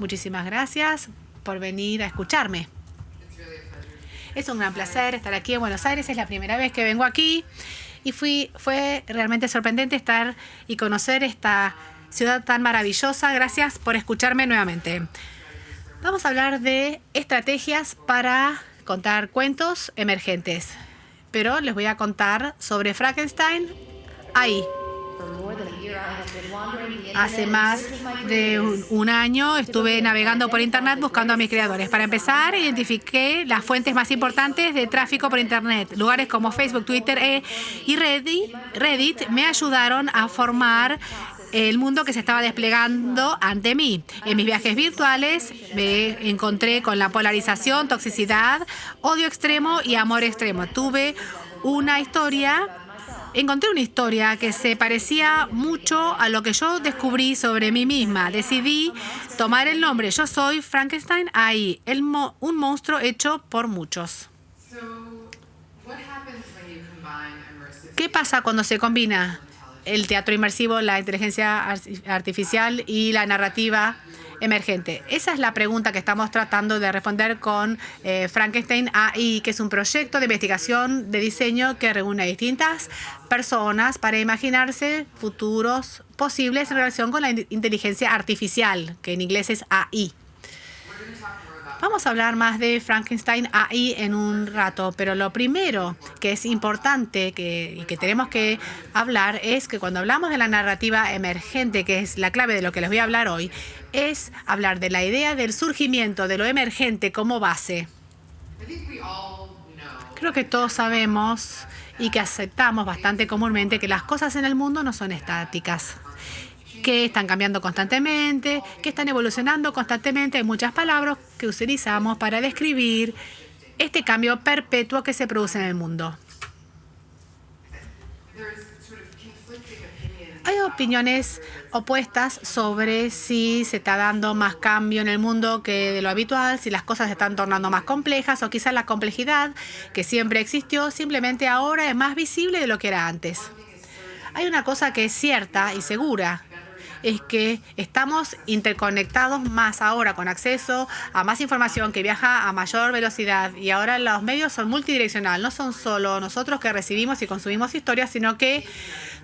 Muchísimas gracias por venir a escucharme. Es un gran placer estar aquí en Buenos Aires. Es la primera vez que vengo aquí y fue realmente sorprendente estar y conocer esta ciudad tan maravillosa. Gracias por escucharme nuevamente. Vamos a hablar de estrategias para contar cuentos emergentes. Pero les voy a contar sobre Frankenstein ahí. Hace más de un año estuve navegando por Internet buscando a mis creadores. Para empezar, identifiqué las fuentes más importantes de tráfico por Internet. Lugares como Facebook, Twitter y Reddit me ayudaron a formar el mundo que se estaba desplegando ante mí. En mis viajes virtuales me encontré con la polarización, toxicidad, odio extremo y amor extremo. Encontré una historia que se parecía mucho a lo que yo descubrí sobre mí misma. Decidí tomar el nombre. Yo soy Frankenstein ahí, un monstruo hecho por muchos. ¿Qué pasa cuando se combina el teatro inmersivo, la inteligencia artificial y la narrativa emergente? Esa es la pregunta que estamos tratando de responder con Frankenstein AI, que es un proyecto de investigación de diseño que reúne a distintas personas para imaginarse futuros posibles en relación con la inteligencia artificial, que en inglés es AI. Vamos a hablar más de Frankenstein AI en un rato, pero lo primero que es importante y que tenemos que hablar es que cuando hablamos de la narrativa emergente, que es la clave de lo que les voy a hablar hoy, es hablar de la idea del surgimiento, de lo emergente como base. Creo que todos sabemos y que aceptamos bastante comúnmente que las cosas en el mundo no son estáticas, que están cambiando constantemente, que están evolucionando constantemente. Hay muchas palabras que utilizamos para describir este cambio perpetuo que se produce en el mundo. Hay opiniones opuestas sobre si se está dando más cambio en el mundo que de lo habitual, si las cosas se están tornando más complejas o quizás la complejidad que siempre existió simplemente ahora es más visible de lo que era antes. Hay una cosa que es cierta y segura, es que estamos interconectados más ahora con acceso a más información que viaja a mayor velocidad y ahora los medios son multidireccionales, no son solo nosotros que recibimos y consumimos historias, sino que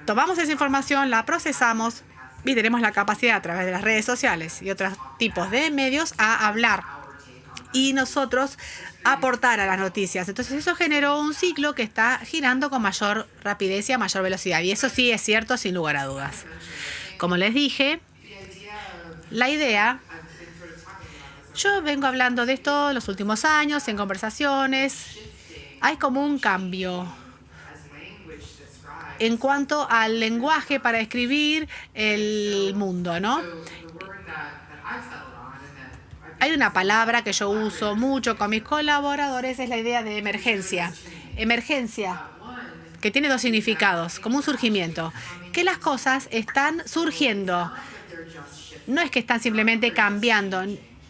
tomamos esa información, la procesamos y tenemos la capacidad a través de las redes sociales y otros tipos de medios a hablar y nosotros aportar a las noticias. Entonces eso generó un ciclo que está girando con mayor rapidez y a mayor velocidad y eso sí es cierto sin lugar a dudas. Como les dije, la idea, yo vengo hablando de esto los últimos años en conversaciones, hay como un cambio en cuanto al lenguaje para escribir el mundo, ¿no? Hay una palabra que yo uso mucho con mis colaboradores, es la idea de emergencia. Emergencia, que tiene dos significados, como un surgimiento, que las cosas están surgiendo. No es que están simplemente cambiando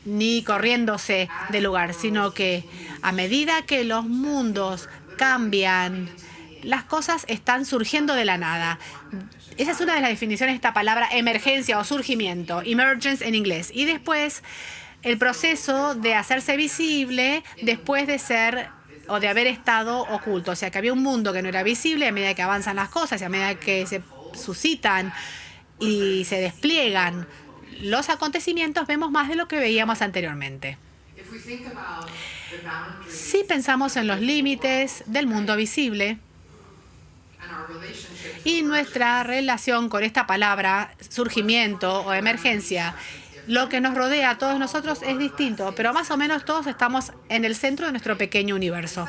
ni corriéndose de lugar, sino que a medida que los mundos cambian, las cosas están surgiendo de la nada. Esa es una de las definiciones de esta palabra emergencia o surgimiento, emergence en inglés. Y después, el proceso de hacerse visible después de ser o de haber estado oculto. O sea, que había un mundo que no era visible a medida que avanzan las cosas y a medida que se suscitan y se despliegan los acontecimientos, vemos más de lo que veíamos anteriormente. Si pensamos en los límites del mundo visible y nuestra relación con esta palabra surgimiento o emergencia, lo que nos rodea a todos nosotros es distinto, pero más o menos todos estamos en el centro de nuestro pequeño universo.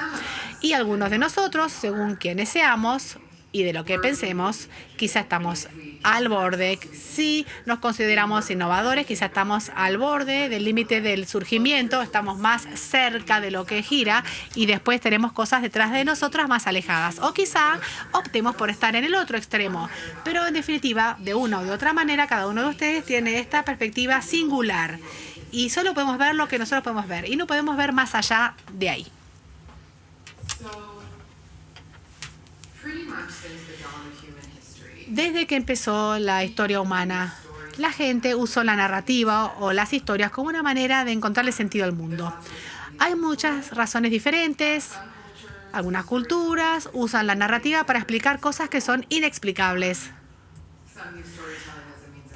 Y algunos de nosotros, según quienes seamos y de lo que pensemos, quizá estamos al borde. Si nos consideramos innovadores, quizá estamos al borde del límite del surgimiento, estamos más cerca de lo que gira y después tenemos cosas detrás de nosotras más alejadas. O quizá optemos por estar en el otro extremo. Pero en definitiva, de una o de otra manera, cada uno de ustedes tiene esta perspectiva singular. Y solo podemos ver lo que nosotros podemos ver. Y no podemos ver más allá de ahí. Desde que empezó la historia humana, la gente usó la narrativa o las historias como una manera de encontrarle sentido al mundo. Hay muchas razones diferentes. Algunas culturas usan la narrativa para explicar cosas que son inexplicables.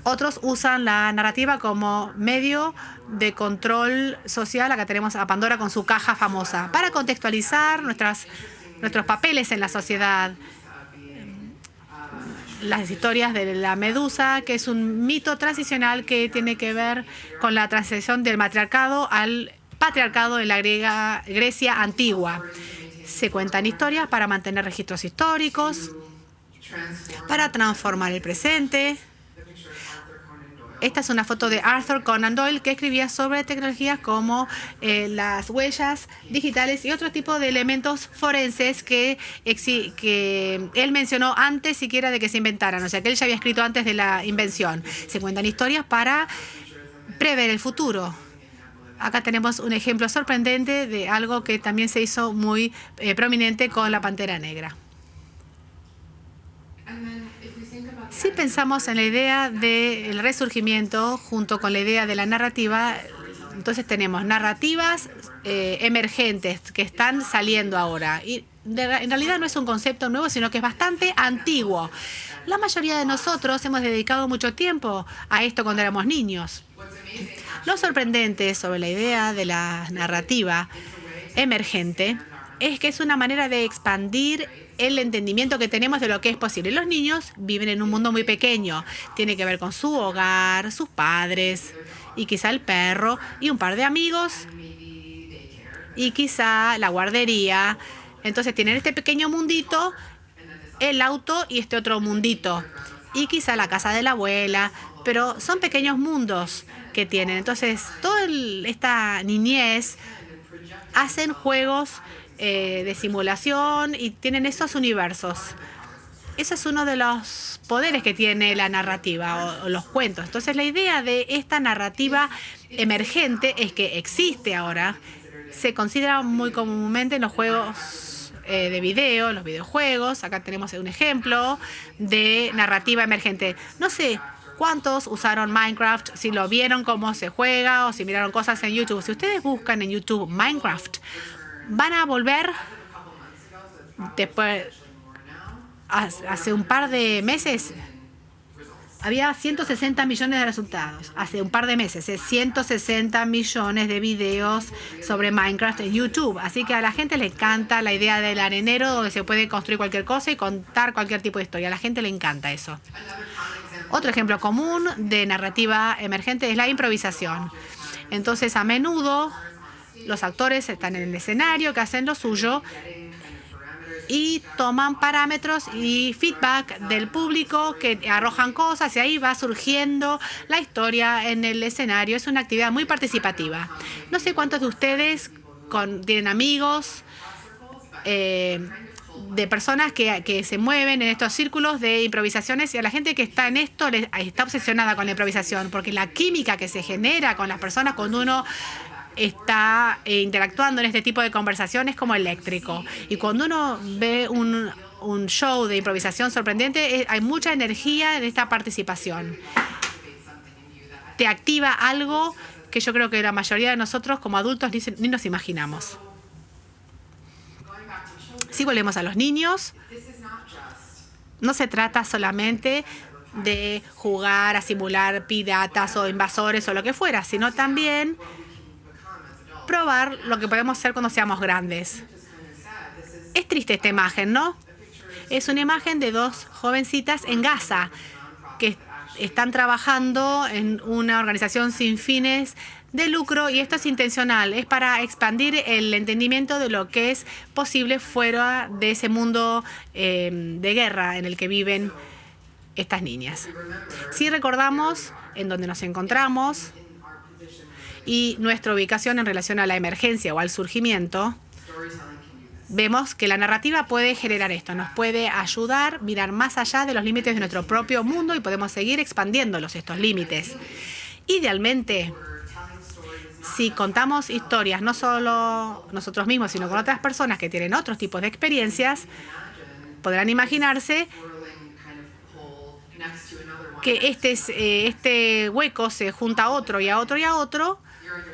Otros usan la narrativa como medio de control social. Acá tenemos a Pandora con su caja famosa, para contextualizar nuestros papeles en la sociedad. Las historias de la Medusa, que es un mito transicional que tiene que ver con la transición del matriarcado al patriarcado en la Grecia antigua. Se cuentan historias para mantener registros históricos, para transformar el presente. Esta es una foto de Arthur Conan Doyle, que escribía sobre tecnologías como las huellas digitales y otro tipo de elementos forenses que él mencionó antes siquiera de que se inventaran. O sea, que él ya había escrito antes de la invención. Se cuentan historias para prever el futuro. Acá tenemos un ejemplo sorprendente de algo que también se hizo muy prominente con la Pantera Negra. Si pensamos en la idea del resurgimiento junto con la idea de la narrativa, entonces tenemos narrativas emergentes que están saliendo ahora. Y en realidad no es un concepto nuevo, sino que es bastante antiguo. La mayoría de nosotros hemos dedicado mucho tiempo a esto cuando éramos niños. Lo sorprendente sobre la idea de la narrativa emergente es que es una manera de expandir el entendimiento que tenemos de lo que es posible. Los niños viven en un mundo muy pequeño. Tiene que ver con su hogar, sus padres, y quizá el perro, y un par de amigos, y quizá la guardería. Entonces tienen este pequeño mundito, el auto y este otro mundito, y quizá la casa de la abuela, pero son pequeños mundos que tienen. Entonces, toda esta niñez hacen juegos de simulación y tienen esos universos. Ese es uno de los poderes que tiene la narrativa o los cuentos. Entonces, la idea de esta narrativa emergente es que existe ahora. Se considera muy comúnmente en los juegos de video, los videojuegos. Acá tenemos un ejemplo de narrativa emergente. No sé cuántos usaron Minecraft, si lo vieron cómo se juega o si miraron cosas en YouTube. Si ustedes buscan en YouTube Minecraft, van a volver después, hace un par de meses, había 160 millones de resultados. Hace un par de meses, 160 millones de videos sobre Minecraft en YouTube. Así que a la gente le encanta la idea del arenero donde se puede construir cualquier cosa y contar cualquier tipo de historia. A la gente le encanta eso. Otro ejemplo común de narrativa emergente es la improvisación. Entonces, a menudo, los actores están en el escenario, que hacen lo suyo, y toman parámetros y feedback del público que arrojan cosas y ahí va surgiendo la historia en el escenario. Es una actividad muy participativa. No sé cuántos de ustedes tienen amigos de personas que se mueven en estos círculos de improvisaciones, y a la gente que está en esto está obsesionada con la improvisación, porque la química que se genera con las personas cuando uno está interactuando en este tipo de conversación es como eléctrico. Y cuando uno ve un show de improvisación sorprendente, hay mucha energía en esta participación. Te activa algo que yo creo que la mayoría de nosotros como adultos ni nos imaginamos. Si volvemos a los niños, no se trata solamente de jugar a simular piratas o invasores o lo que fuera, sino también probar lo que podemos hacer cuando seamos grandes. Es triste esta imagen, ¿no? Es una imagen de dos jovencitas en Gaza que están trabajando en una organización sin fines de lucro, y esto es intencional, es para expandir el entendimiento de lo que es posible fuera de ese mundo de guerra en el que viven estas niñas. Si recordamos en dónde nos encontramos y nuestra ubicación en relación a la emergencia o al surgimiento, vemos que la narrativa puede generar esto, nos puede ayudar a mirar más allá de los límites de nuestro propio mundo y podemos seguir expandiéndolos, estos límites. Idealmente, si contamos historias, no solo nosotros mismos, sino con otras personas que tienen otros tipos de experiencias, podrán imaginarse que este hueco se junta a otro y a otro y a otro,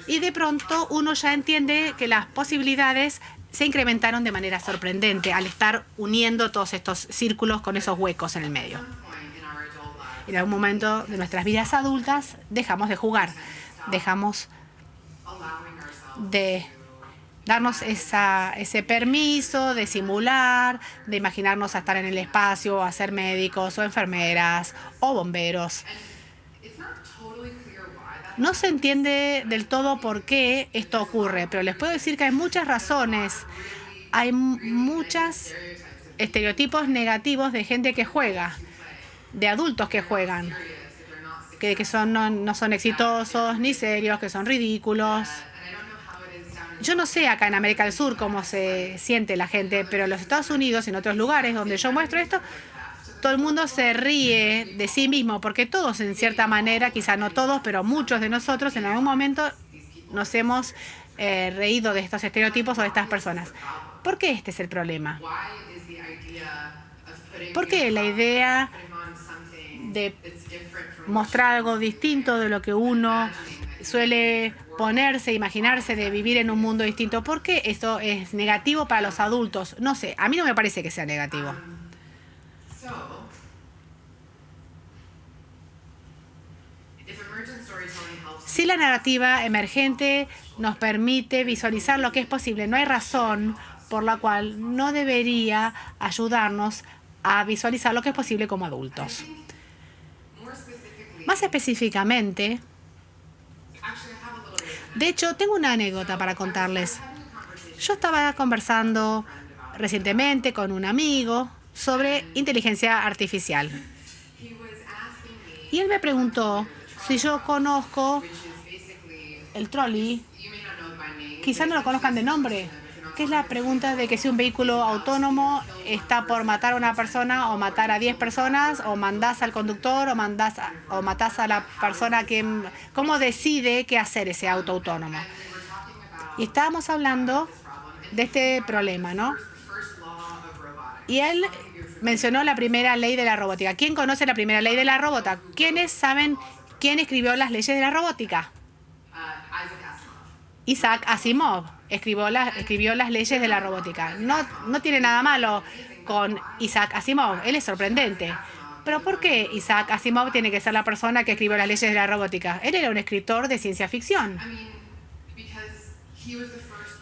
y de pronto uno ya entiende que las posibilidades se incrementaron de manera sorprendente al estar uniendo todos estos círculos con esos huecos en el medio. En algún momento de nuestras vidas adultas dejamos de jugar, dejamos de darnos ese permiso de simular, de imaginarnos a estar en el espacio, o a ser médicos o enfermeras o bomberos. No se entiende del todo por qué esto ocurre, pero les puedo decir que hay muchas razones. Hay muchos estereotipos negativos de gente que juega, de adultos que juegan, que no son exitosos ni serios, que son ridículos. Yo no sé acá en América del Sur cómo se siente la gente, pero en los Estados Unidos y en otros lugares donde yo muestro esto, todo el mundo se ríe de sí mismo, porque todos en cierta manera, quizá no todos, pero muchos de nosotros en algún momento nos hemos reído de estos estereotipos o de estas personas. ¿Por qué este es el problema? ¿Por qué la idea de mostrar algo distinto de lo que uno suele ponerse, imaginarse de vivir en un mundo distinto? ¿Por qué eso es negativo para los adultos? No sé, a mí no me parece que sea negativo. Si la narrativa emergente nos permite visualizar lo que es posible, no hay razón por la cual no debería ayudarnos a visualizar lo que es posible como adultos. Más específicamente, de hecho, tengo una anécdota para contarles. Yo estaba conversando recientemente con un amigo sobre inteligencia artificial. Y él me preguntó si yo conozco el trolley. Quizás no lo conozcan de nombre, que es la pregunta de que si un vehículo autónomo está por matar a una persona o matar a 10 personas, o mandás al conductor o matás a la persona que... ¿Cómo decide qué hacer ese auto autónomo? Y estábamos hablando de este problema, ¿no? Y él mencionó la primera ley de la robótica. ¿Quién conoce la primera ley de la robótica? ¿Quiénes saben quién escribió las leyes de la robótica? Isaac Asimov escribió las leyes de la robótica. No tiene nada malo con Isaac Asimov. Él es sorprendente. Pero ¿por qué Isaac Asimov tiene que ser la persona que escribió las leyes de la robótica? Él era un escritor de ciencia ficción.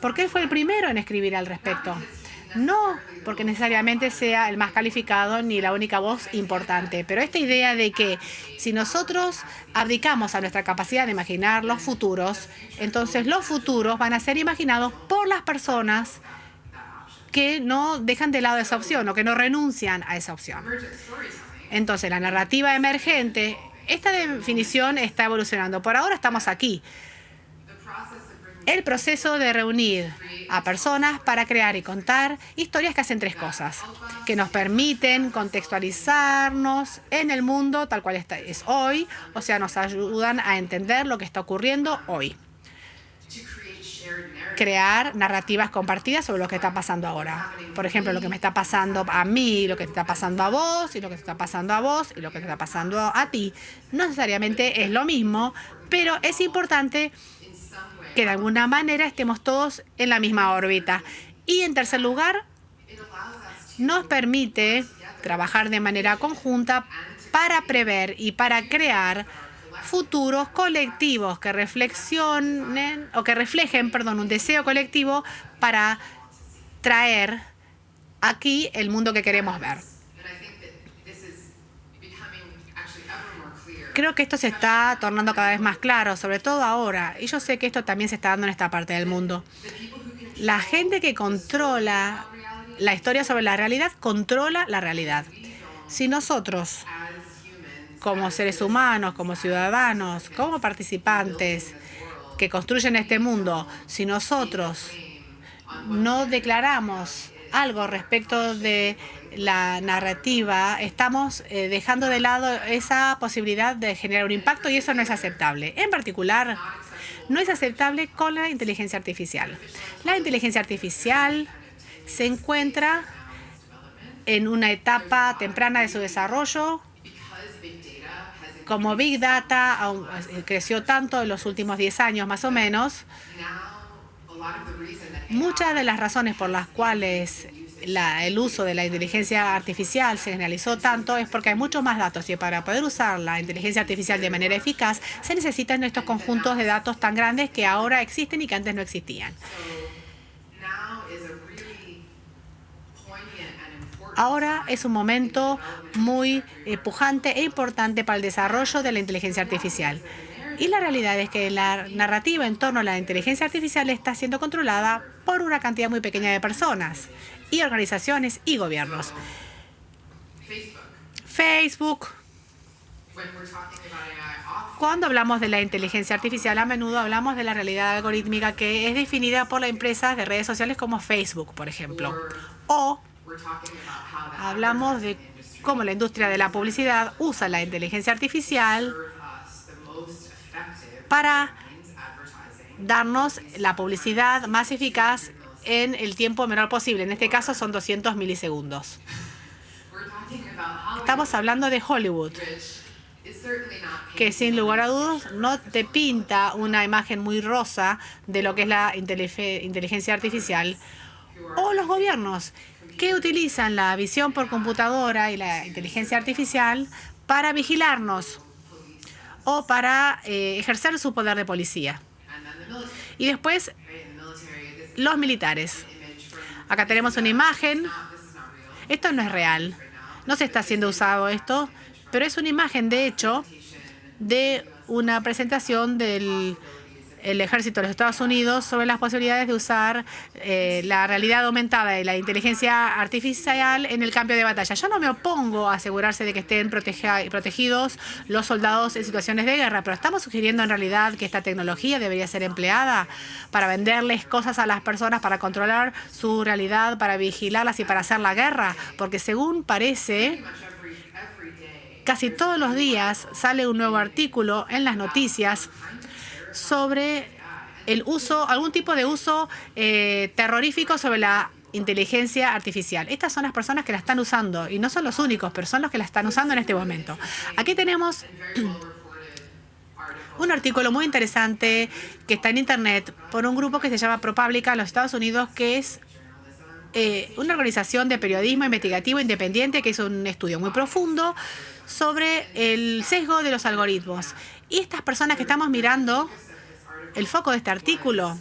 Porque él fue el primero en escribir al respecto. No porque necesariamente sea el más calificado ni la única voz importante, pero esta idea de que si nosotros abdicamos a nuestra capacidad de imaginar los futuros, entonces los futuros van a ser imaginados por las personas que no dejan de lado esa opción o que no renuncian a esa opción. Entonces, la narrativa emergente, esta definición está evolucionando. Por ahora estamos aquí. El proceso de reunir a personas para crear y contar historias que hacen tres cosas, que nos permiten contextualizarnos en el mundo tal cual es hoy, o sea, nos ayudan a entender lo que está ocurriendo hoy. Crear narrativas compartidas sobre lo que está pasando ahora. Por ejemplo, lo que me está pasando a mí, lo que te está pasando a vos, y lo que te está pasando a vos, y lo que te está pasando a ti. No necesariamente es lo mismo, pero es importante que de alguna manera estemos todos en la misma órbita. Y en tercer lugar, nos permite trabajar de manera conjunta para prever y para crear futuros colectivos que reflexionen o que reflejen, un deseo colectivo para traer aquí el mundo que queremos ver. Creo que esto se está tornando cada vez más claro, sobre todo ahora. Y yo sé que esto también se está dando en esta parte del mundo. La gente que controla la historia sobre la realidad, controla la realidad. Si nosotros, como seres humanos, como ciudadanos, como participantes que construyen este mundo, si nosotros no declaramos algo respecto de la narrativa, estamos dejando de lado esa posibilidad de generar un impacto y eso no es aceptable. En particular, no es aceptable con la inteligencia artificial. La inteligencia artificial se encuentra en una etapa temprana de su desarrollo como Big Data creció tanto en los últimos 10 años más o menos, muchas de las razones por las cuales el uso de la inteligencia artificial se generalizó tanto es porque hay muchos más datos y para poder usar la inteligencia artificial de manera eficaz se necesitan estos conjuntos de datos tan grandes que ahora existen y que antes no existían. Ahora es un momento muy pujante e importante para el desarrollo de la inteligencia artificial. Y la realidad es que la narrativa en torno a la inteligencia artificial está siendo controlada por una cantidad muy pequeña de personas y organizaciones y gobiernos. Facebook. Cuando hablamos de la inteligencia artificial, a menudo hablamos de la realidad algorítmica que es definida por las empresas de redes sociales como Facebook, por ejemplo. O hablamos de cómo la industria de la publicidad usa la inteligencia artificial para darnos la publicidad más eficaz en el tiempo menor posible. En este caso son 200 milisegundos. Estamos hablando de Hollywood, que sin lugar a dudas no te pinta una imagen muy rosa de lo que es la inteligencia artificial. O los gobiernos, que utilizan la visión por computadora y la inteligencia artificial para vigilarnos o para ejercer su poder de policía. Y después, los militares. Acá tenemos una imagen. Esto no es real. No se está haciendo usado esto, pero es una imagen, de hecho, de una presentación del ejército de los Estados Unidos sobre las posibilidades de usar la realidad aumentada y la inteligencia artificial en el campo de batalla. Yo no me opongo a asegurarse de que estén protegidos los soldados en situaciones de guerra, pero estamos sugiriendo en realidad que esta tecnología debería ser empleada para venderles cosas a las personas, para controlar su realidad, para vigilarlas y para hacer la guerra, porque según parece, casi todos los días sale un nuevo artículo en las noticias sobre el uso, algún tipo de uso terrorífico sobre la inteligencia artificial. Estas son las personas que la están usando y no son los únicos, pero son los que la están usando en este momento. Aquí tenemos un artículo muy interesante que está en Internet por un grupo que se llama ProPublica en los Estados Unidos, que es una organización de periodismo investigativo independiente que hizo un estudio muy profundo sobre el sesgo de los algoritmos. Y estas personas que estamos mirando, el foco de este artículo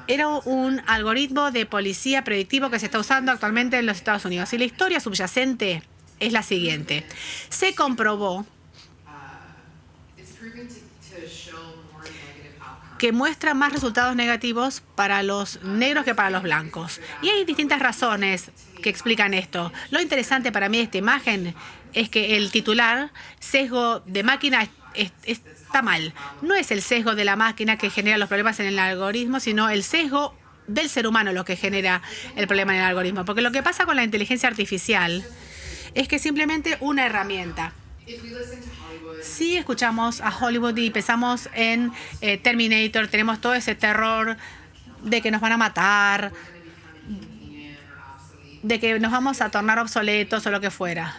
era un algoritmo de policía predictivo que se está usando actualmente en los Estados Unidos. Y la historia subyacente es la siguiente. Se comprobó que muestra más resultados negativos para los negros que para los blancos. Y hay distintas razones que explican esto. Lo interesante para mí de esta imagen es que el titular, sesgo de máquina, está mal. No es el sesgo de la máquina que genera los problemas en el algoritmo, sino el sesgo del ser humano lo que genera el problema en el algoritmo. Porque lo que pasa con la inteligencia artificial es que es simplemente una herramienta. Si escuchamos a Hollywood y pensamos en Terminator, tenemos todo ese terror de que nos van a matar, de que nos vamos a tornar obsoletos o lo que fuera.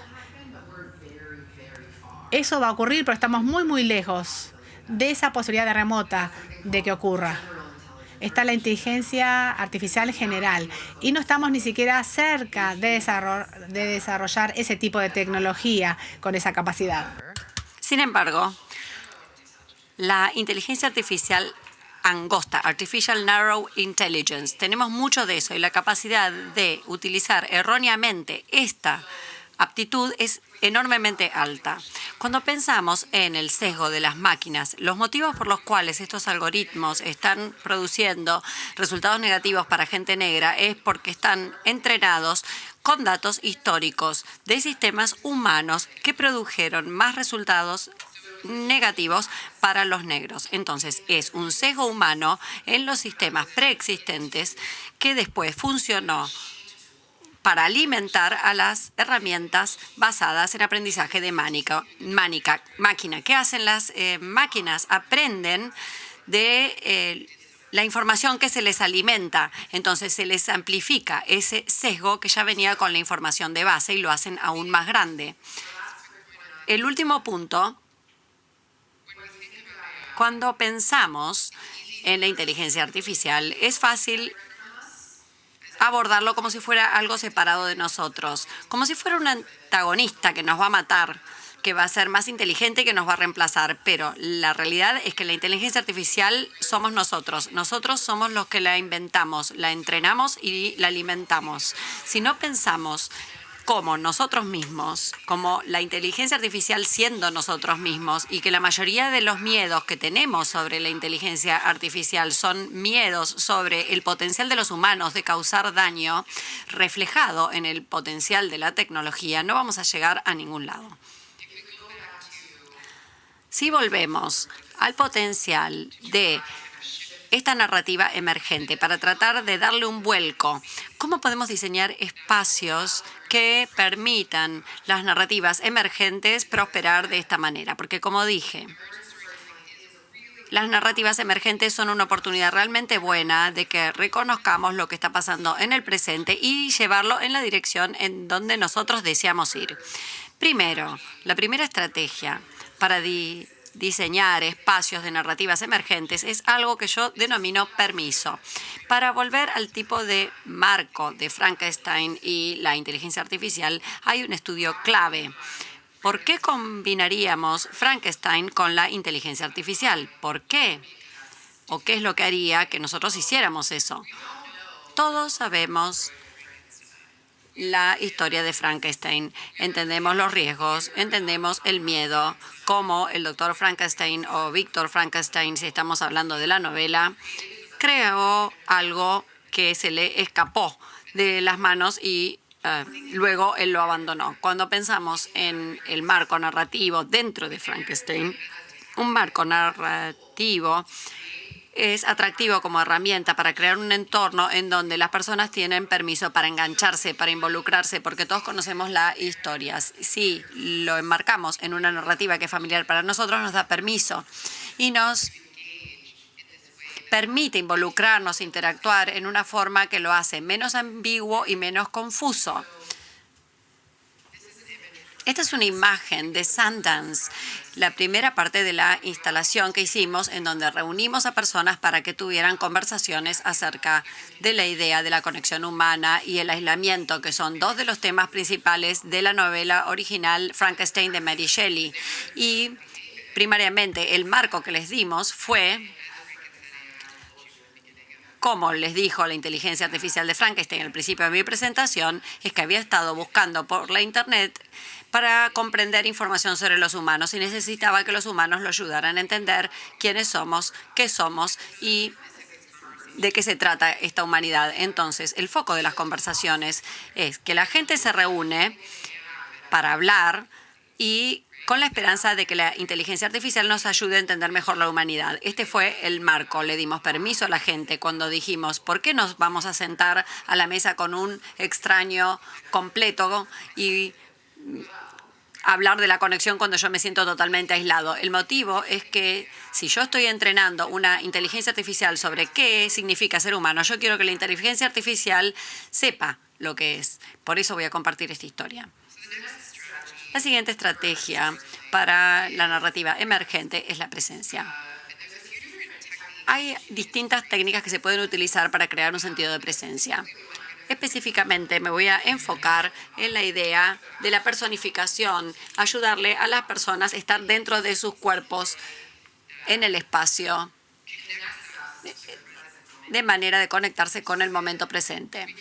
Eso va a ocurrir, pero estamos muy, muy lejos de esa posibilidad remota de que ocurra. Está la inteligencia artificial general y no estamos ni siquiera cerca de desarrollar ese tipo de tecnología con esa capacidad. Sin embargo, la inteligencia artificial angosta, Artificial Narrow Intelligence, tenemos mucho de eso y la capacidad de utilizar erróneamente esta aptitud es enormemente alta. Cuando pensamos en el sesgo de las máquinas, los motivos por los cuales estos algoritmos están produciendo resultados negativos para gente negra es porque están entrenados con datos históricos de sistemas humanos que produjeron más resultados negativos para los negros. Entonces, es un sesgo humano en los sistemas preexistentes que después funcionó para alimentar a las herramientas basadas en aprendizaje de máquina. ¿Qué hacen las máquinas? Aprenden de la información que se les alimenta. Entonces se les amplifica ese sesgo que ya venía con la información de base y lo hacen aún más grande. El último punto, cuando pensamos en la inteligencia artificial, es fácil abordarlo como si fuera algo separado de nosotros, como si fuera un antagonista que nos va a matar, que va a ser más inteligente y que nos va a reemplazar. Pero la realidad es que la inteligencia artificial somos nosotros. Nosotros somos los que la inventamos, la entrenamos y la alimentamos. Si no pensamos como nosotros mismos, como la inteligencia artificial siendo nosotros mismos, y que la mayoría de los miedos que tenemos sobre la inteligencia artificial son miedos sobre el potencial de los humanos de causar daño reflejado en el potencial de la tecnología, no vamos a llegar a ningún lado. Si volvemos al potencial de esta narrativa emergente para tratar de darle un vuelco, ¿cómo podemos diseñar espacios que permitan las narrativas emergentes prosperar de esta manera? Porque, como dije, las narrativas emergentes son una oportunidad realmente buena de que reconozcamos lo que está pasando en el presente y llevarlo en la dirección en donde nosotros deseamos ir. Primero, la primera estrategia para diseñar espacios de narrativas emergentes es algo que yo denomino permiso. Para volver al tipo de marco de Frankenstein y la inteligencia artificial, hay un estudio clave. ¿Por qué combinaríamos Frankenstein con la inteligencia artificial? ¿Por qué? ¿O qué es lo que haría que nosotros hiciéramos eso? Todos sabemos la historia de Frankenstein. Entendemos los riesgos, entendemos el miedo, como el doctor Frankenstein o Víctor Frankenstein, si estamos hablando de la novela, creó algo que se le escapó de las manos y luego él lo abandonó. Cuando pensamos en el marco narrativo dentro de Frankenstein, un marco narrativo es atractivo como herramienta para crear un entorno en donde las personas tienen permiso para engancharse, para involucrarse, porque todos conocemos la historia. Si lo enmarcamos en una narrativa que es familiar para nosotros, nos da permiso y nos permite involucrarnos, interactuar en una forma que lo hace menos ambiguo y menos confuso. Esta es una imagen de Sundance, la primera parte de la instalación que hicimos en donde reunimos a personas para que tuvieran conversaciones acerca de la idea de la conexión humana y el aislamiento, que son dos de los temas principales de la novela original Frankenstein de Mary Shelley. Y primariamente el marco que les dimos fue, como les dijo la inteligencia artificial de Frankenstein al principio de mi presentación, es que había estado buscando por la Internet para comprender información sobre los humanos y necesitaba que los humanos lo ayudaran a entender quiénes somos, qué somos y de qué se trata esta humanidad. Entonces, el foco de las conversaciones es que la gente se reúne para hablar y con la esperanza de que la inteligencia artificial nos ayude a entender mejor la humanidad. Este fue el marco. Le dimos permiso a la gente cuando dijimos, ¿por qué nos vamos a sentar a la mesa con un extraño completo y hablar de la conexión cuando yo me siento totalmente aislado? El motivo es que si yo estoy entrenando una inteligencia artificial sobre qué significa ser humano, yo quiero que la inteligencia artificial sepa lo que es. Por eso voy a compartir esta historia. La siguiente estrategia para la narrativa emergente es la presencia. Hay distintas técnicas que se pueden utilizar para crear un sentido de presencia. Específicamente me voy a enfocar en la idea de la personificación, ayudarle a las personas a estar dentro de sus cuerpos en el espacio de manera de conectarse con el momento presente,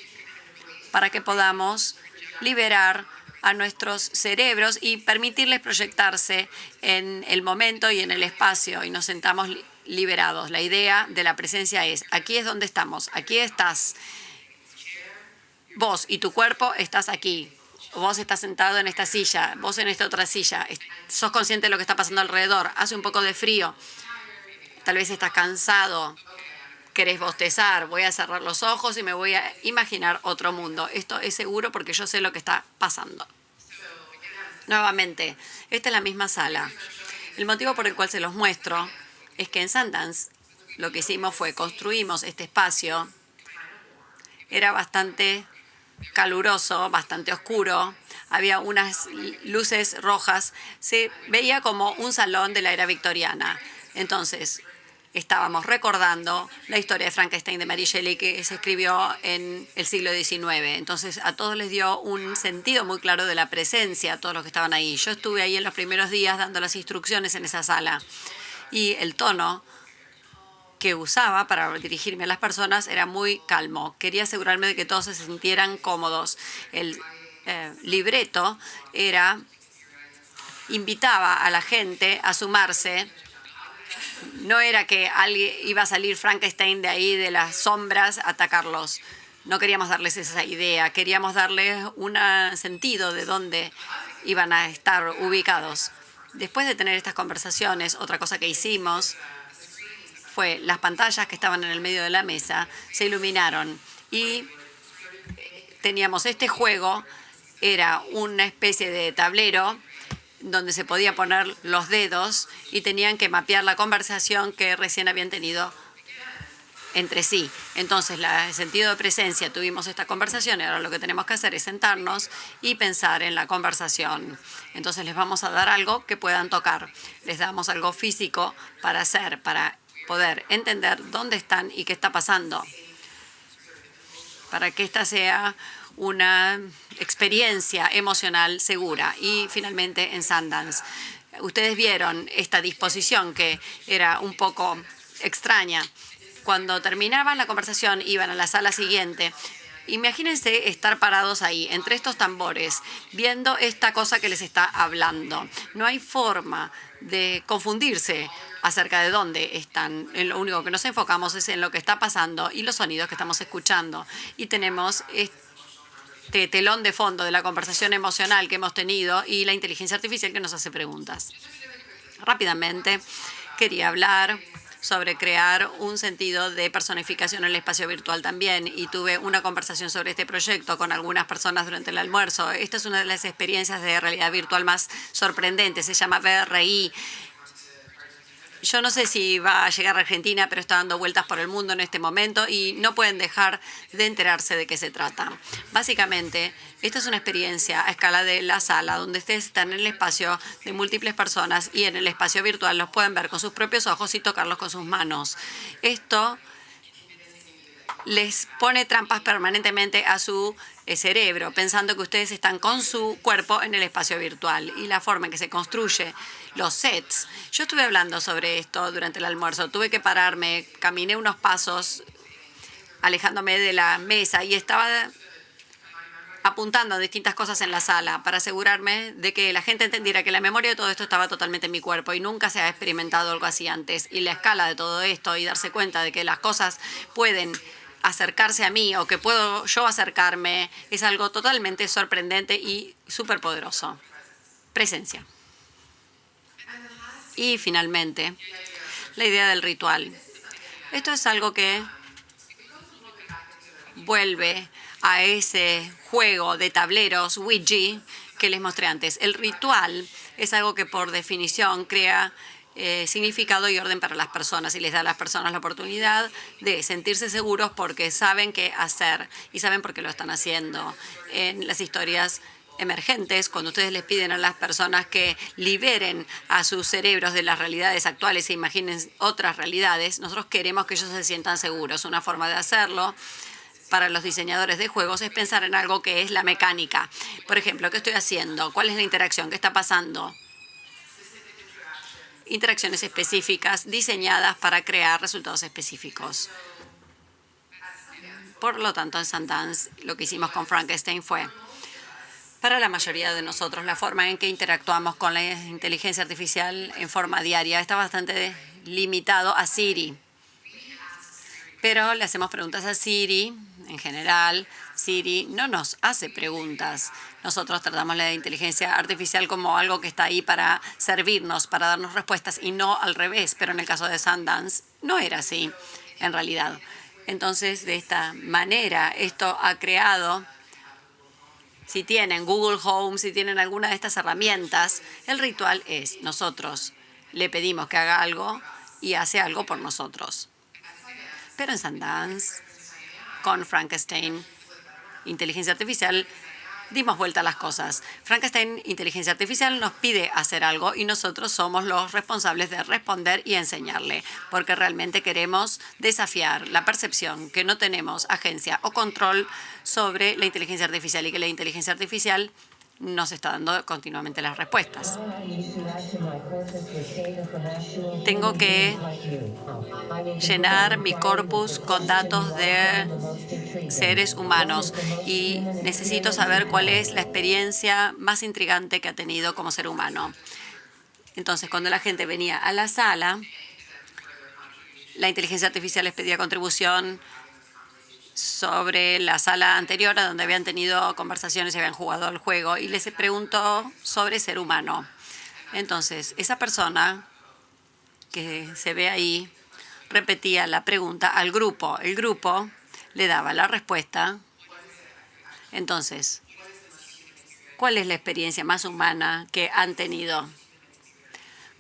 para que podamos liberar a nuestros cerebros y permitirles proyectarse en el momento y en el espacio y nos sentamos liberados. La idea de la presencia es, aquí es donde estamos, aquí estás. Vos y tu cuerpo estás aquí. Vos estás sentado en esta silla, vos en esta otra silla. Sos consciente de lo que está pasando alrededor. Hace un poco de frío. Tal vez estás cansado. Querés bostezar. Voy a cerrar los ojos y me voy a imaginar otro mundo. Esto es seguro porque yo sé lo que está pasando. Nuevamente, esta es la misma sala. El motivo por el cual se los muestro es que en Sundance lo que hicimos fue construimos este espacio. Era bastante caluroso, bastante oscuro. Había unas luces rojas. Se veía como un salón de la era victoriana. Entonces, estábamos recordando la historia de Frankenstein de Mary Shelley que se escribió en el siglo XIX. Entonces, a todos les dio un sentido muy claro de la presencia, a todos los que estaban ahí. Yo estuve ahí en los primeros días dando las instrucciones en esa sala. Y el tono que usaba para dirigirme a las personas era muy calmo. Quería asegurarme de que todos se sintieran cómodos. El libreto invitaba a la gente a sumarse. No era que alguien iba a salir Frankenstein de ahí, de las sombras, a atacarlos. No queríamos darles esa idea. Queríamos darles un sentido de dónde iban a estar ubicados. Después de tener estas conversaciones, otra cosa que hicimos fue las pantallas que estaban en el medio de la mesa se iluminaron y teníamos este juego. Era una especie de tablero donde se podía poner los dedos y tenían que mapear la conversación que recién habían tenido entre sí. Entonces, el sentido de presencia, tuvimos esta conversación y ahora lo que tenemos que hacer es sentarnos y pensar en la conversación. Entonces, les vamos a dar algo que puedan tocar. Les damos algo físico para hacer, para poder entender dónde están y qué está pasando, para que esta sea una experiencia emocional segura. Y finalmente en Sundance, ustedes vieron esta disposición que era un poco extraña. Cuando terminaban la conversación iban a la sala siguiente. Imagínense estar parados ahí, entre estos tambores, viendo esta cosa que les está hablando. No hay forma de confundirse acerca de dónde están. En lo único que nos enfocamos es en lo que está pasando y los sonidos que estamos escuchando. Y tenemos este telón de fondo de la conversación emocional que hemos tenido y la inteligencia artificial que nos hace preguntas. Rápidamente, quería hablar sobre crear un sentido de personificación en el espacio virtual también, y tuve una conversación sobre este proyecto con algunas personas durante el almuerzo. Esta es una de las experiencias de realidad virtual más sorprendentes, se llama VRI. Yo no sé si va a llegar a Argentina, pero está dando vueltas por el mundo en este momento y no pueden dejar de enterarse de qué se trata. Básicamente, esta es una experiencia a escala de la sala, donde ustedes están en el espacio de múltiples personas y en el espacio virtual los pueden ver con sus propios ojos y tocarlos con sus manos. Esto les pone trampas permanentemente a su cerebro, pensando que ustedes están con su cuerpo en el espacio virtual, y la forma en que se construye los sets. Yo estuve hablando sobre esto durante el almuerzo. Tuve que pararme, caminé unos pasos alejándome de la mesa y estaba apuntando a distintas cosas en la sala para asegurarme de que la gente entendiera que la memoria de todo esto estaba totalmente en mi cuerpo y nunca se ha experimentado algo así antes. Y la escala de todo esto y darse cuenta de que las cosas pueden acercarse a mí o que puedo yo acercarme es algo totalmente sorprendente y súper poderoso. Presencia. Y finalmente, la idea del ritual. Esto es algo que vuelve a ese juego de tableros Ouija que les mostré antes. El ritual es algo que por definición crea significado y orden para las personas y les da a las personas la oportunidad de sentirse seguros porque saben qué hacer y saben por qué lo están haciendo. En las historias emergentes, cuando ustedes les piden a las personas que liberen a sus cerebros de las realidades actuales e imaginen otras realidades, nosotros queremos que ellos se sientan seguros. Una forma de hacerlo para los diseñadores de juegos es pensar en algo que es la mecánica. Por ejemplo, ¿qué estoy haciendo? ¿Cuál es la interacción? ¿Qué está pasando? Interacciones específicas diseñadas para crear resultados específicos. Por lo tanto, en Sundance lo que hicimos con Frankenstein fue, para la mayoría de nosotros, la forma en que interactuamos con la inteligencia artificial en forma diaria está bastante limitado a Siri. Pero le hacemos preguntas a Siri, en general. Siri no nos hace preguntas. Nosotros tratamos la inteligencia artificial como algo que está ahí para servirnos, para darnos respuestas y no al revés. Pero en el caso de Sundance no era así, en realidad. Entonces, de esta manera, esto ha creado, si tienen Google Home, si tienen alguna de estas herramientas, el ritual es nosotros le pedimos que haga algo y hace algo por nosotros. Pero en Sundance, con Frankenstein, inteligencia artificial, dimos vuelta a las cosas. Frankenstein, inteligencia artificial, nos pide hacer algo y nosotros somos los responsables de responder y enseñarle, porque realmente queremos desafiar la percepción que no tenemos agencia o control sobre la inteligencia artificial y que la inteligencia artificial nos está dando continuamente las respuestas. Tengo que llenar mi corpus con datos de seres humanos y necesito saber cuál es la experiencia más intrigante que ha tenido como ser humano. Entonces, cuando la gente venía a la sala, la inteligencia artificial les pedía contribución sobre la sala anterior a donde habían tenido conversaciones y habían jugado al juego y les preguntó sobre ser humano. Entonces, esa persona que se ve ahí repetía la pregunta al grupo. El grupo le daba la respuesta. Entonces, ¿cuál es la experiencia más humana que han tenido?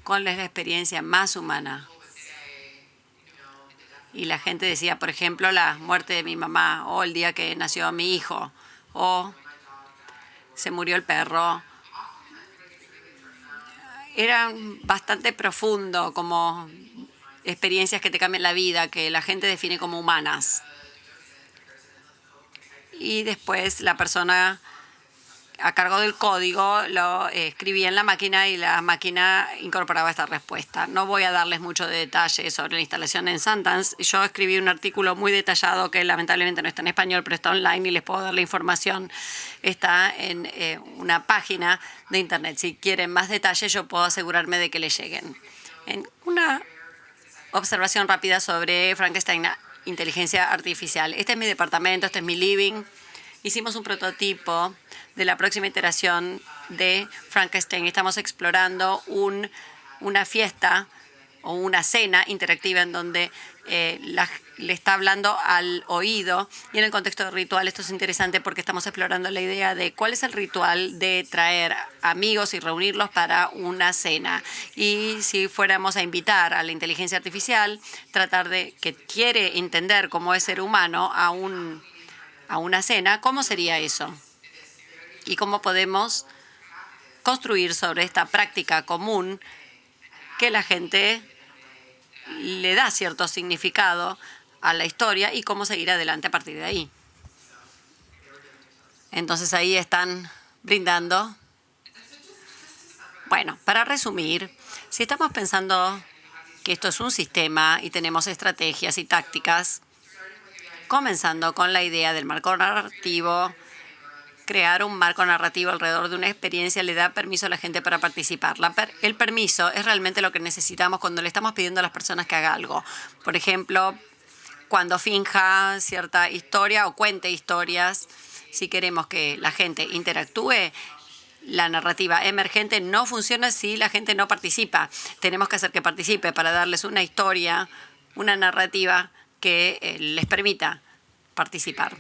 ¿Cuál es la experiencia más humana? Y la gente decía, por ejemplo, la muerte de mi mamá, o el día que nació mi hijo, o se murió el perro. Era bastante profundo, como experiencias que te cambian la vida, que la gente define como humanas. Y después la persona a cargo del código lo escribía en la máquina y la máquina incorporaba esta respuesta. No voy a darles mucho detalle sobre la instalación en Sundance. Yo escribí un artículo muy detallado que lamentablemente no está en español, pero está online y les puedo dar la información. Está en una página de internet. Si quieren más detalles, yo puedo asegurarme de que les lleguen. En una observación rápida sobre Frankenstein, inteligencia artificial. Este es mi departamento, este es mi living. Hicimos un prototipo de la próxima iteración de Frankenstein. Estamos explorando una fiesta o una cena interactiva en donde le está hablando al oído. Y en el contexto de ritual esto es interesante porque estamos explorando la idea de cuál es el ritual de traer amigos y reunirlos para una cena. Y si fuéramos a invitar a la inteligencia artificial, tratar de que quiere entender cómo es ser humano a una cena, ¿cómo sería eso? Y cómo podemos construir sobre esta práctica común que la gente le da cierto significado a la historia y cómo seguir adelante a partir de ahí. Entonces ahí están brindando. Bueno, para resumir, si estamos pensando que esto es un sistema y tenemos estrategias y tácticas, comenzando con la idea del marco narrativo, crear un marco narrativo alrededor de una experiencia le da permiso a la gente para participar. El permiso es realmente lo que necesitamos cuando le estamos pidiendo a las personas que haga algo. Por ejemplo, cuando finja cierta historia o cuente historias, si queremos que la gente interactúe, la narrativa emergente no funciona si la gente no participa. Tenemos que hacer que participe para darles una historia, una narrativa que les permita participar.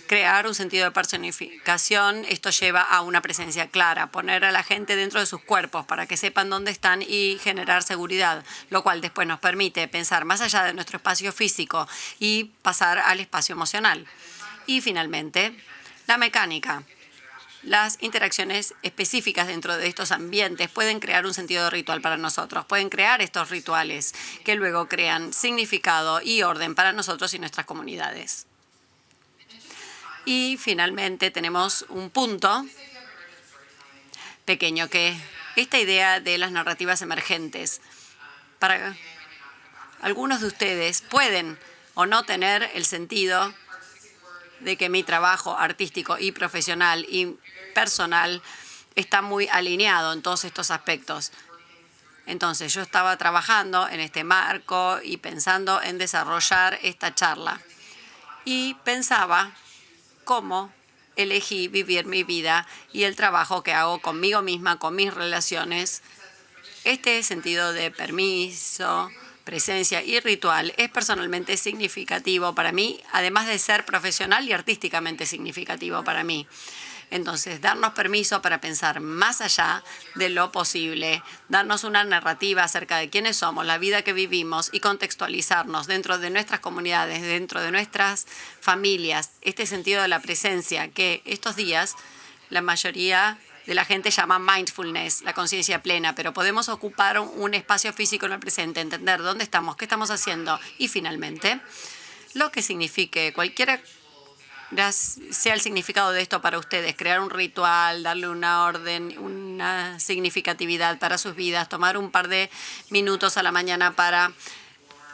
Crear un sentido de personificación, esto lleva a una presencia clara, poner a la gente dentro de sus cuerpos para que sepan dónde están y generar seguridad, lo cual después nos permite pensar más allá de nuestro espacio físico y pasar al espacio emocional. Y finalmente, la mecánica. Las interacciones específicas dentro de estos ambientes pueden crear un sentido de ritual para nosotros, pueden crear estos rituales que luego crean significado y orden para nosotros y nuestras comunidades. Y finalmente tenemos un punto pequeño que esta idea de las narrativas emergentes. Para algunos de ustedes pueden o no tener el sentido de que mi trabajo artístico y profesional y personal está muy alineado en todos estos aspectos. Entonces, yo estaba trabajando en este marco y pensando en desarrollar esta charla. Y pensaba cómo elegí vivir mi vida y el trabajo que hago conmigo misma, con mis relaciones. Este sentido de permiso, presencia y ritual es personalmente significativo para mí, además de ser profesional y artísticamente significativo para mí. Entonces, darnos permiso para pensar más allá de lo posible, darnos una narrativa acerca de quiénes somos, la vida que vivimos y contextualizarnos dentro de nuestras comunidades, dentro de nuestras familias, este sentido de la presencia que estos días la mayoría de la gente llama mindfulness, la conciencia plena, pero podemos ocupar un espacio físico en el presente, entender dónde estamos, qué estamos haciendo y finalmente lo que signifique cualquiera sea el significado de esto para ustedes, crear un ritual, darle una orden, una significatividad para sus vidas, tomar un par de minutos a la mañana para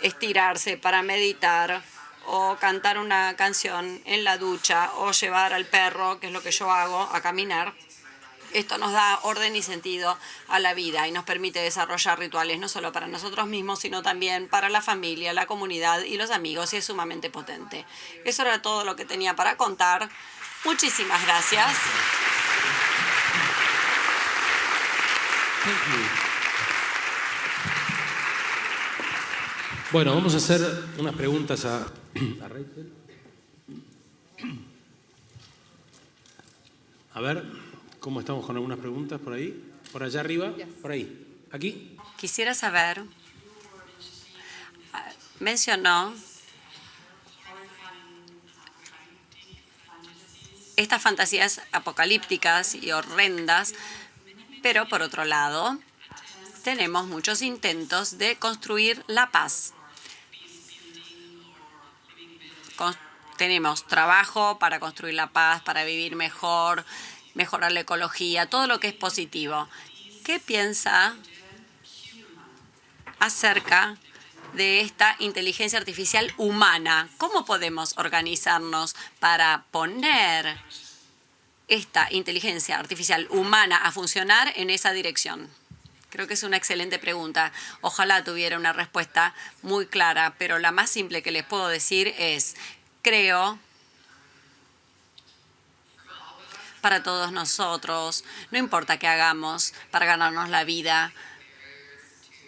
estirarse, para meditar o cantar una canción en la ducha o llevar al perro, que es lo que yo hago, a caminar. Esto nos da orden y sentido a la vida y nos permite desarrollar rituales no solo para nosotros mismos, sino también para la familia, la comunidad y los amigos, y es sumamente potente. Eso era todo lo que tenía para contar. Muchísimas gracias. Bueno, vamos a hacer unas preguntas a Rachel. A ver. ¿Cómo estamos con algunas preguntas por ahí? ¿Por allá arriba? ¿Por ahí? ¿Aquí? Quisiera saber, mencionó estas fantasías apocalípticas y horrendas, pero por otro lado, tenemos muchos intentos de construir la paz. Tenemos trabajo para construir la paz, para vivir mejor, mejorar la ecología, todo lo que es positivo. ¿Qué piensa acerca de esta inteligencia artificial humana? ¿Cómo podemos organizarnos para poner esta inteligencia artificial humana a funcionar en esa dirección? Creo que es una excelente pregunta. Ojalá tuviera una respuesta muy clara, pero la más simple que les puedo decir es, creo para todos nosotros, no importa qué hagamos para ganarnos la vida,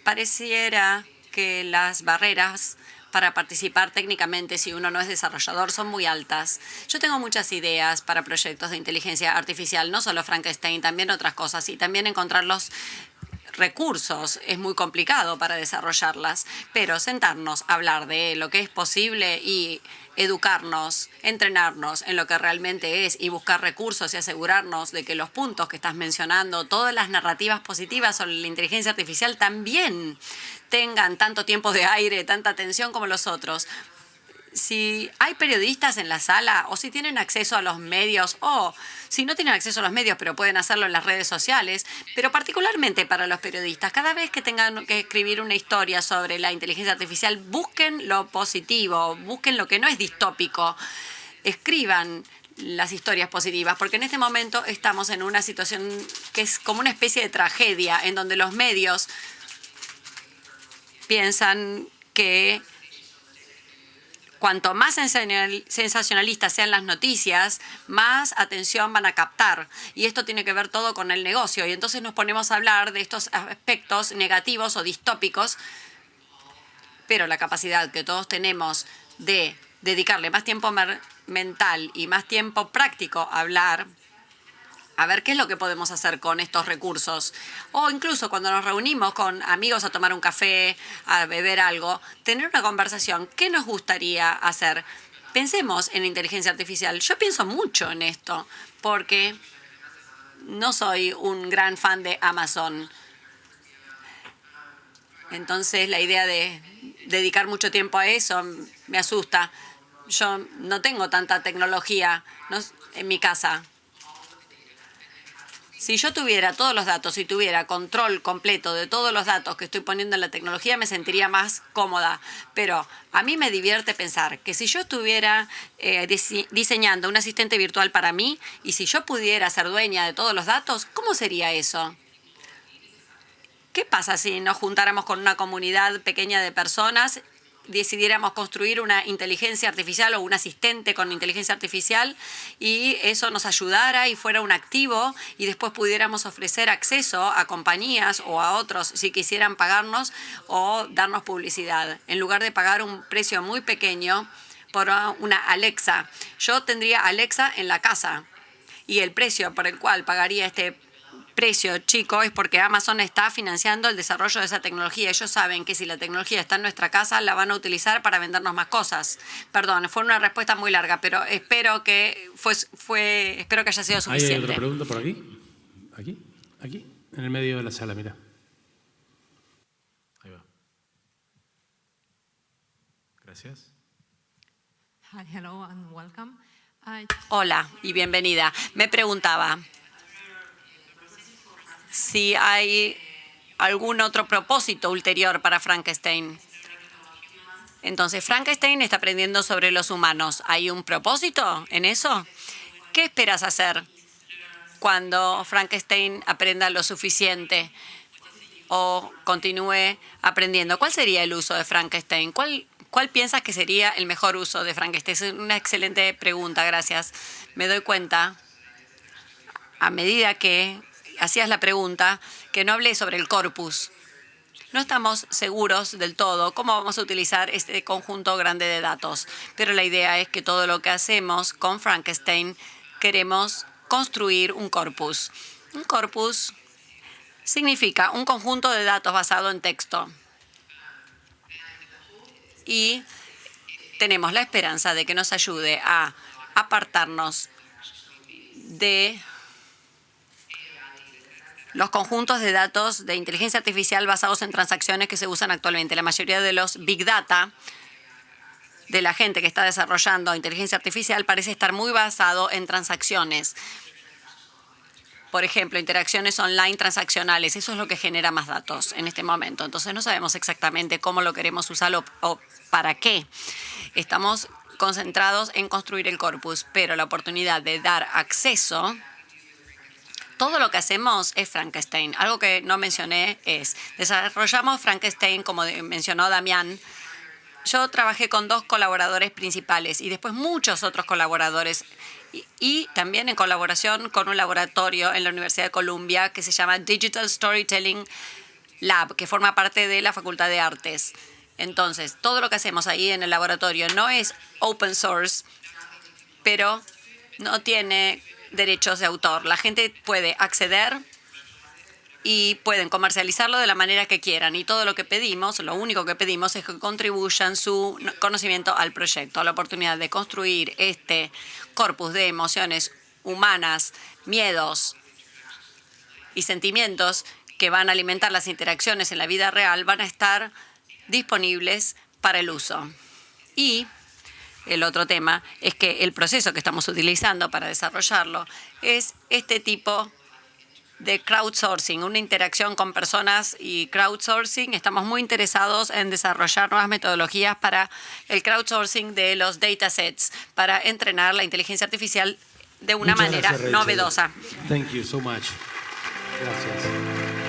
pareciera que las barreras para participar técnicamente si uno no es desarrollador son muy altas. Yo tengo muchas ideas para proyectos de inteligencia artificial, no solo Frankenstein, también otras cosas, y también encontrar los recursos es muy complicado para desarrollarlas, pero sentarnos a hablar de lo que es posible y educarnos, entrenarnos en lo que realmente es y buscar recursos y asegurarnos de que los puntos que estás mencionando, todas las narrativas positivas sobre la inteligencia artificial también tengan tanto tiempo de aire, tanta atención como los otros. Si hay periodistas en la sala o si tienen acceso a los medios o si no tienen acceso a los medios pero pueden hacerlo en las redes sociales, pero particularmente para los periodistas, cada vez que tengan que escribir una historia sobre la inteligencia artificial, busquen lo positivo, busquen lo que no es distópico, escriban las historias positivas, porque en este momento estamos en una situación que es como una especie de tragedia en donde los medios piensan que cuanto más sensacionalistas sean las noticias, más atención van a captar. Y esto tiene que ver todo con el negocio. Y entonces nos ponemos a hablar de estos aspectos negativos o distópicos. Pero la capacidad que todos tenemos de dedicarle más tiempo mental y más tiempo práctico a hablar, a ver qué es lo que podemos hacer con estos recursos. O incluso cuando nos reunimos con amigos a tomar un café, a beber algo, tener una conversación. ¿Qué nos gustaría hacer? Pensemos en inteligencia artificial. Yo pienso mucho en esto porque no soy un gran fan de Amazon. Entonces la idea de dedicar mucho tiempo a eso me asusta. Yo no tengo tanta tecnología en mi casa. Si yo tuviera todos los datos y tuviera control completo de todos los datos que estoy poniendo en la tecnología, me sentiría más cómoda. Pero a mí me divierte pensar que si yo estuviera diseñando un asistente virtual para mí y si yo pudiera ser dueña de todos los datos, ¿cómo sería eso? ¿Qué pasa si nos juntáramos con una comunidad pequeña de personas, decidiéramos construir una inteligencia artificial o un asistente con inteligencia artificial y eso nos ayudara y fuera un activo y después pudiéramos ofrecer acceso a compañías o a otros si quisieran pagarnos o darnos publicidad, en lugar de pagar un precio muy pequeño por una Alexa? Yo tendría Alexa en la casa Y el precio por el cual pagaría este precio chico es porque Amazon está financiando el desarrollo de esa tecnología. Ellos saben que si la tecnología está en nuestra casa, la van a utilizar para vendernos más cosas. Perdón, fue una respuesta muy larga, pero espero que espero que haya sido suficiente. ¿Hay otra pregunta por aquí? Aquí, en el medio de la sala, mira. Ahí va. Gracias. Hi, hello and welcome. Hola y bienvenida. Me preguntaba si hay algún otro propósito ulterior para Frankenstein. Entonces, Frankenstein está aprendiendo sobre los humanos. ¿Hay un propósito en eso? ¿Qué esperas hacer cuando Frankenstein aprenda lo suficiente o continúe aprendiendo? ¿Cuál sería el uso de Frankenstein? ¿Cuál piensas que sería el mejor uso de Frankenstein? Es una excelente pregunta, gracias. Me doy cuenta, a medida que hacías la pregunta, que no hablé sobre el corpus. No estamos seguros del todo cómo vamos a utilizar este conjunto grande de datos, pero la idea es que todo lo que hacemos con Frankenstein queremos construir un corpus. Un corpus significa un conjunto de datos basado en texto. Y tenemos la esperanza de que nos ayude a apartarnos de los conjuntos de datos de inteligencia artificial basados en transacciones que se usan actualmente. La mayoría de los big data de la gente que está desarrollando inteligencia artificial parece estar muy basado en transacciones. Por ejemplo, interacciones online transaccionales. Eso es lo que genera más datos en este momento. Entonces no sabemos exactamente cómo lo queremos usar o para qué. Estamos concentrados en construir el corpus, pero la oportunidad de dar acceso. Todo lo que hacemos es Frankenstein. Algo que no mencioné es, desarrollamos Frankenstein, como mencionó Damián. Yo trabajé con 2 colaboradores principales y después muchos otros colaboradores y también en colaboración con un laboratorio en la Universidad de Columbia que se llama Digital Storytelling Lab, que forma parte de la Facultad de Artes. Entonces, todo lo que hacemos ahí en el laboratorio no es open source, pero no tiene derechos de autor. La gente puede acceder y pueden comercializarlo de la manera que quieran. Y todo lo que pedimos, lo único que pedimos es que contribuyan su conocimiento al proyecto, la oportunidad de construir este corpus de emociones humanas, miedos y sentimientos que van a alimentar las interacciones en la vida real, van a estar disponibles para el uso. Y el otro tema es que el proceso que estamos utilizando para desarrollarlo es este tipo de crowdsourcing, una interacción con personas y crowdsourcing. Estamos muy interesados en desarrollar nuevas metodologías para el crowdsourcing de los datasets, para entrenar la inteligencia artificial de una manera novedosa. Thank you so much. Gracias.